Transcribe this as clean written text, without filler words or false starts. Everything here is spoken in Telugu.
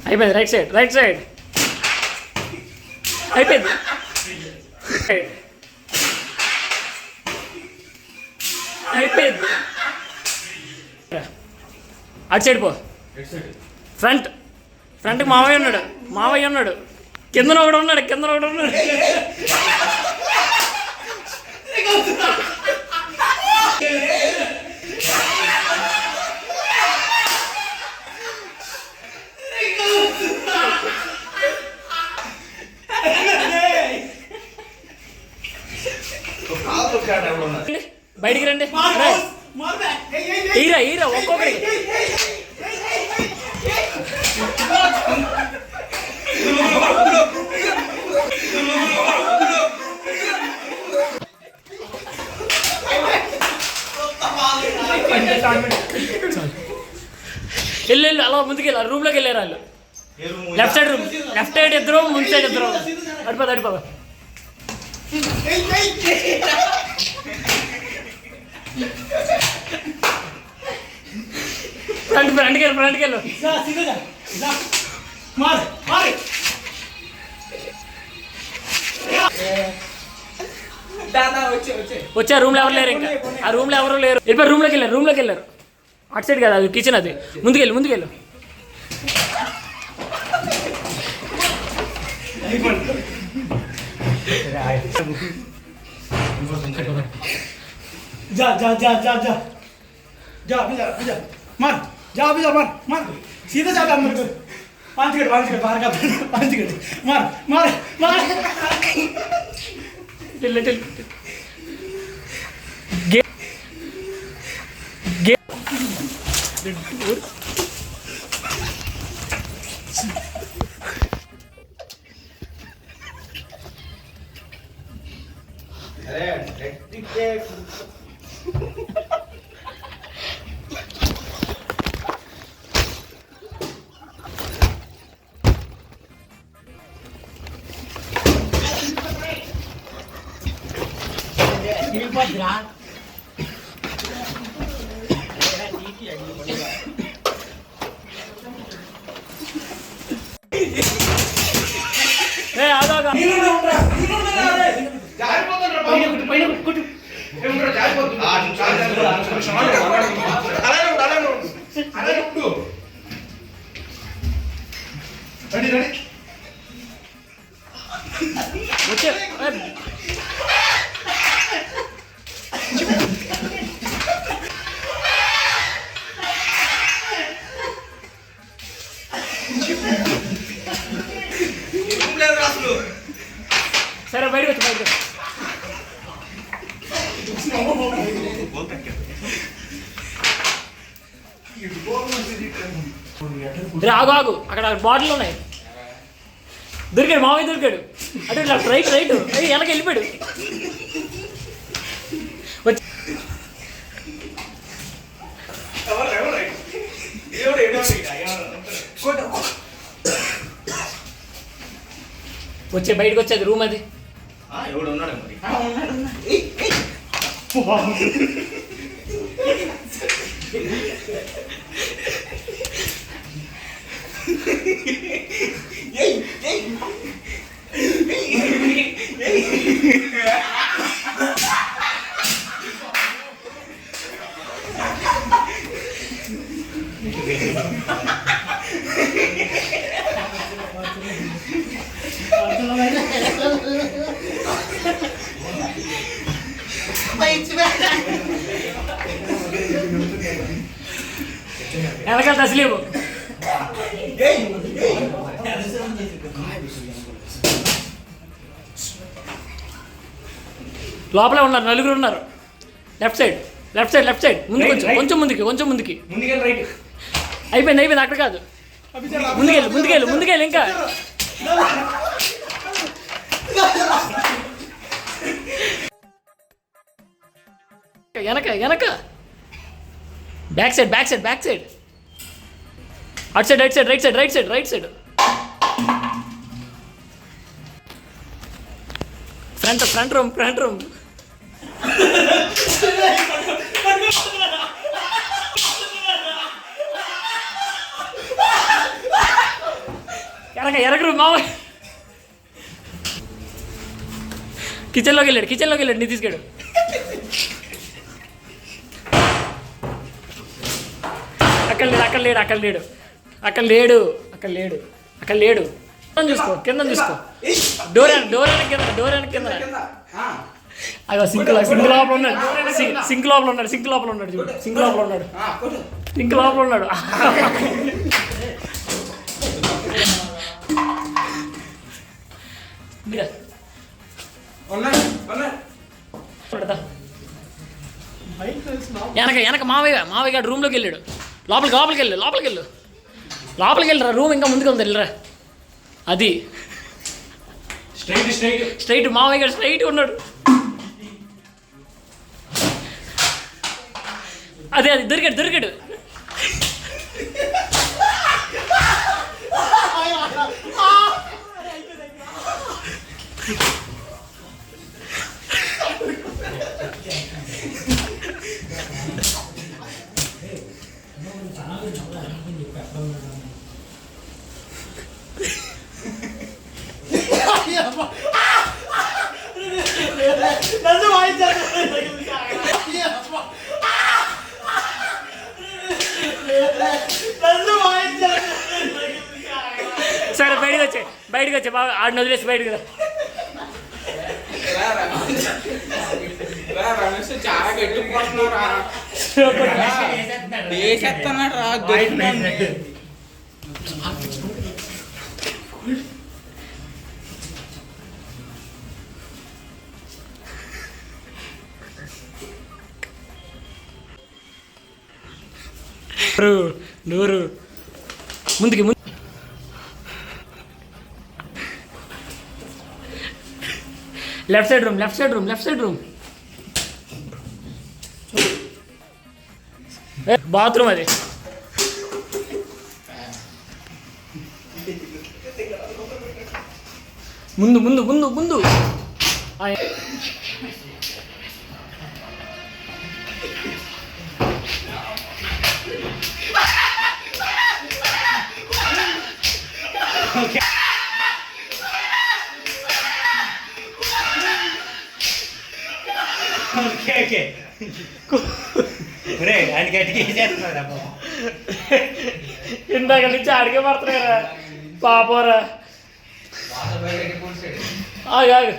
అయిపోయింది. రైట్ సైడ్ అయిపోయింది. అయిపోయింది. అటు సైడ్ పో. ఫ్రంట్కి మావయ్య ఉన్నాడు. కిందన ఒకడు ఉన్నాడు. బయటికి రండి. ఈరా ఒక్కొక్కడి. వెళ్ళు అలా ముందుకెళ్ళి రూమ్లోకి వెళ్ళారు వాళ్ళు. లెఫ్ట్ సైడ్ ఇద్దరు, ముందు సైడ్ ఇద్దరు. అడిపోదా ఫ్రంట్కి వెళ్ళు. వచ్చా రూమ్లో ఎవరు లేరు. ఇంకా ఆ రూమ్లో ఎవరు లేరు. వెళ్ళిపోయి రూమ్లోకి వెళ్ళారు. అటు సైడ్ కదా, అది కిచెన్. అది ముందుకెళ్ళు. मार सीधा जा अंदर को 5 मिनट बाहर का 5 मिनट मार लिटिल సరే బయటకు ఆగు అక్కడ బాటిల్ ఉన్నాయి. దొరికాడు మావయ్య దొరికాడు. అటు లెఫ్ట్ రైట్ వెనక వెళ్ళిపోయాడు. బయటకు వచ్చేది రూమ్ అది. వెనకాల తసలేవు. లోపలే ఉన్నారు, నలుగురు ఉన్నారు. లెఫ్ట్ సైడ్ ముందు కొంచెం ముందుకి అయిపోయింది. అక్కడ కాదు, ముందుకెళ్ళు ఇంకా. వెనక బ్యాక్ సైడ్ అటు side right side front room ఎనక రూమ్ మావ కిచెన్లోకి వెళ్ళాడు నీ తీసుకెడు అక్కడ లేడు కింద చూసుకో డోర్ కింద అదో సింక్ లోపల ఉన్నాడు చూడు సింక్ లోపల ఉన్నాడు వెనక మావయ్య గారు రూమ్లోకి వెళ్ళాడు లోపలికి వెళ్ళరా రూమ్ ఇంకా ముందుకు ఉంది వెళ్ళరా అది స్ట్రైట్ మావయ్య గారు స్ట్రైట్ ఉన్నాడు అదే దొరికాడు సరే బయటకు వచ్చే బాగా ఆడిని వదిలేసి బయటకు చాలా నూరు ముందుకి లెఫ్ట్ సైడ్ రూమ్ బాత్రూమ్ అది ముందు ఇందాక నుంచి అడిగే పడుతున్నారా పాపరా ఆగు